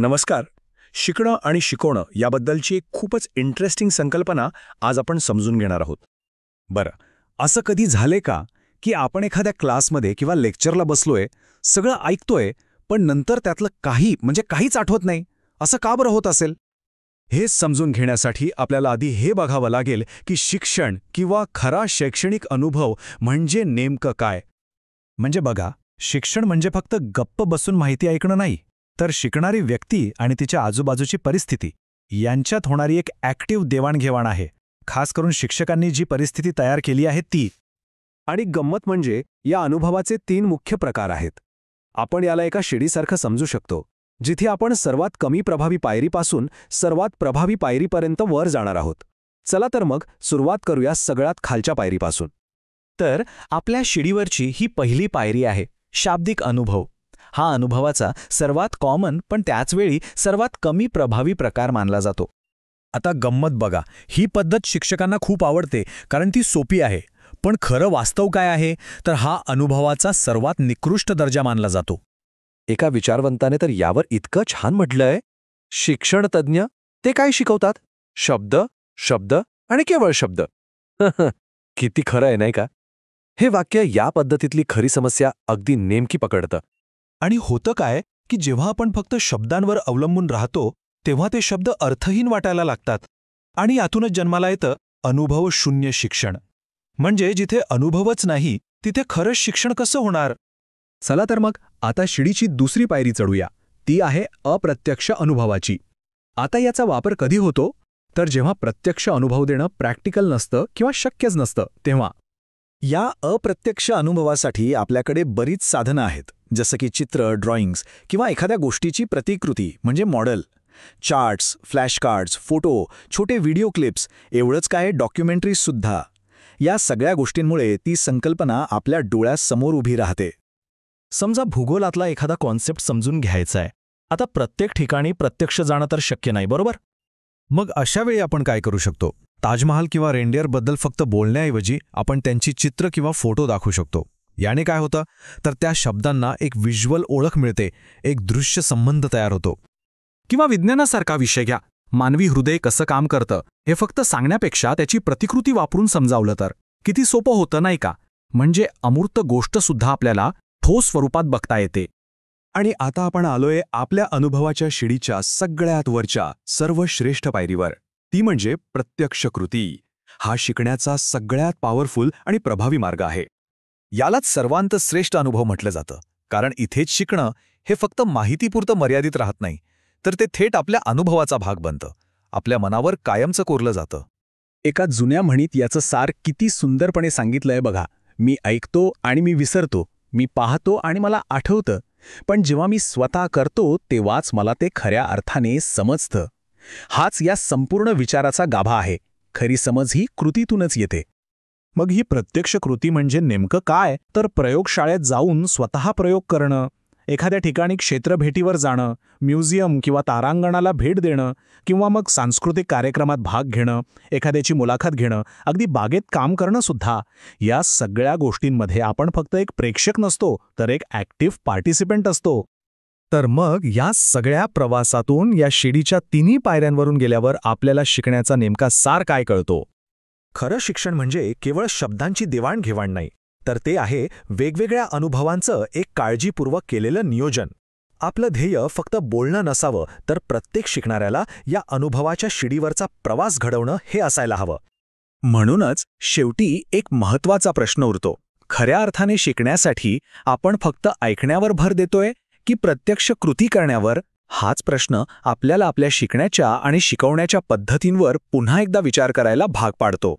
नमस्कार. शिकणं आणि शिकवणं याबद्दलची एक खूपच इंटरेस्टिंग संकल्पना आज आपण समजून घेणार आहोत. बरं, असं कधी झाले का की आपण एखाद्या क्लासमध्ये किंवा लेक्चरला बसलोय, सगळं ऐकतोय, पण नंतर त्यातलं काहीच आठवत नाही? असं का बरं होत असेल? हे समजून घेण्यासाठी आपल्याला आधी हे बघावं लागेल की शिक्षण किंवा खरा शैक्षणिक अनुभव म्हणजे नेमकं काय. म्हणजे बघा, शिक्षण म्हणजे फक्त गप्प बसून माहिती ऐकणं नाही, तर शिकणारी व्यक्ती आणि तिच्या आजूबाजूची परिस्थिती यांच्यात होणारी एक ॲक्टिव्ह देवाणघेवाण आहे. खास करून शिक्षकांनी जी परिस्थिती तयार केली आहे ती. आणि गंमत म्हणजे या अनुभवाचे 3 मुख्य प्रकार आहेत. आपण याला एका शिडीसारखं समजू शकतो, जिथे आपण सर्वात कमी प्रभावी पायरीपासून सर्वात प्रभावी पायरीपर्यंत वर जाणार आहोत. चला तर मग सुरुवात करूया सगळ्यात खालच्या पायरीपासून. तर आपल्या शिडीवरची ही पहिली पायरी आहे, शाब्दिक अनुभव. हा अनुभवाचा सर्वात कॉमन पण त्याचवेळी सर्वात कमी प्रभावी प्रकार मानला जातो. आता गंमत बघा, ही पद्धत शिक्षकांना खूप आवडते कारण ती सोपी आहे. पण खरं वास्तव काय आहे, तर हा अनुभवाचा सर्वात निकृष्ट दर्जा मानला जातो. एका विचारवंताने तर यावर इतकं छान म्हटलंय, शिक्षण तज्ज्ञ ते काय शिकवतात? शब्द, शब्द आणि केवळ शब्द. किती खरं आहे नाही का? हे वाक्य या पद्धतीतली खरी समस्या अगदी नेमकी पकडतं. आणि होतं काय की जेव्हा आपण फक्त शब्दांवर अवलंबून राहतो, तेव्हा ते शब्द अर्थहीन वाटायला लागतात. आणि यातूनच जन्माला येतं अनुभवशून्य शिक्षण. म्हणजे जिथे अनुभवच नाही, तिथे खरंच शिक्षण कसं होणार? चला तर मग आता शिडीची दुसरी पायरी चढूया. ती आहे अप्रत्यक्ष अनुभवाची. आता याचा वापर कधी होतो? तर जेव्हा प्रत्यक्ष अनुभव देणं प्रॅक्टिकल नसतं किंवा शक्यच नसतं तेव्हा. या अप्रत्यक्ष अनुभवासाठी आपल्याकडे बरीच साधनं आहेत, जसं की चित्र, ड्रॉइंग्स किंवा एखाद्या गोष्टीची प्रतिकृती म्हणजे मॉडेल. चार्ट्स, फ्लॅशकार्ड्स, फोटो, छोटे व्हिडिओ क्लिप्स, एवढंच काय डॉक्युमेंटरीजसुद्धा. या सगळ्या गोष्टींमुळे ती संकल्पना आपल्या डोळ्यासमोर उभी राहते. समजा भूगोलातला एखादा कॉन्सेप्ट समजून घ्यायचा आहे. आता प्रत्येक ठिकाणी प्रत्यक्ष जाणं तर शक्य नाही, बरोबर? मग अशा वेळी आपण काय करू शकतो? ताजमहाल किंवा रेनडिअरबद्दल फक्त बोलण्याऐवजी आपण त्यांची चित्र किंवा फोटो दाखवू शकतो. याने काय होतं, तर त्या शब्दांना एक व्हिज्युअल ओळख मिळते, एक दृश्य संबंध तयार होतो. किंवा विज्ञानासारखा विषय घ्या. मानवी हृदय कसं काम करतं हे फक्त सांगण्यापेक्षा त्याची प्रतिकृती वापरून समजावलं तर किती सोपं होतं नाही का? म्हणजे अमूर्त गोष्टसुद्धा आपल्याला ठोस स्वरूपात बघता येते. आणि आता आपण आलोय आपल्या अनुभवाच्या शिडीच्या सगळ्यात वरच्या सर्वश्रेष्ठ पायरीवर. ती म्हणजे प्रत्यक्ष कृती. हा शिकण्याचा सगळ्यात पॉवरफुल आणि प्रभावी मार्ग आहे. यालाच सर्वांत श्रेष्ठ अनुभव म्हटलं जातं, कारण इथेच शिकणं हे फक्त माहितीपुरतं मर्यादित राहत नाही, तर ते थेट आपल्या अनुभवाचा भाग बनतं, आपल्या मनावर कायमचं कोरलं जातं. एका जुन्या म्हणीत याचं सार किती सुंदरपणे सांगितलंय बघा. मी ऐकतो आणि मी विसरतो, मी पाहतो आणि मला आठवतं, पण जेव्हा मी स्वतः करतो तेव्हाच मला ते खऱ्या अर्थाने समजतं. हाच या संपूर्ण विचाराचा गाभा आहे. खरी समज ही कृतीतूनच येते. मग ही प्रत्यक्ष कृती म्हणजे नेमकं काय? तर प्रयोगशाळेत जाऊन स्वतः प्रयोग करणं, एखाद्या ठिकाणी क्षेत्रभेटीवर जाणं, म्युझियम किंवा तारांगणाला भेट देणं, किंवा मग सांस्कृतिक कार्यक्रमात भाग घेणं, एखाद्याची मुलाखत घेणं, अगदी बागेत काम करणं सुद्धा. या सगळ्या गोष्टींमध्ये आपण फक्त एक प्रेक्षक नसतो, तर एक ॲक्टिव्ह पार्टिसिपेंट असतो. तर मग या सगळ्या प्रवासातून या शिडीच्या 3 पायऱ्यांवरून गेल्यावर आपल्याला शिकण्याचा नेमका सार काय कळतो? खरं शिक्षण म्हणजे केवळ शब्दांची देवाणघेवाण नाही, तर ते आहे वेगवेगळ्या अनुभवांचं एक काळजीपूर्वक केलेलं नियोजन. आपलं ध्येय फक्त बोलणं नसावं, तर प्रत्येक शिकणाऱ्याला या अनुभवाच्या शिडीवरचा प्रवास घडवणं हे असायला हवं. म्हणूनच शेवटी एक महत्त्वाचा प्रश्न उरतो. खऱ्या अर्थाने शिकण्यासाठी आपण फक्त ऐकण्यावर भर देतोय की प्रत्यक्ष कृती करण्यावर? हाच प्रश्न आपल्याला आपल्या शिकण्याच्या आणि शिकवण्याच्या पद्धतींवर पुन्हा एकदा विचार करायला भाग पाडतो.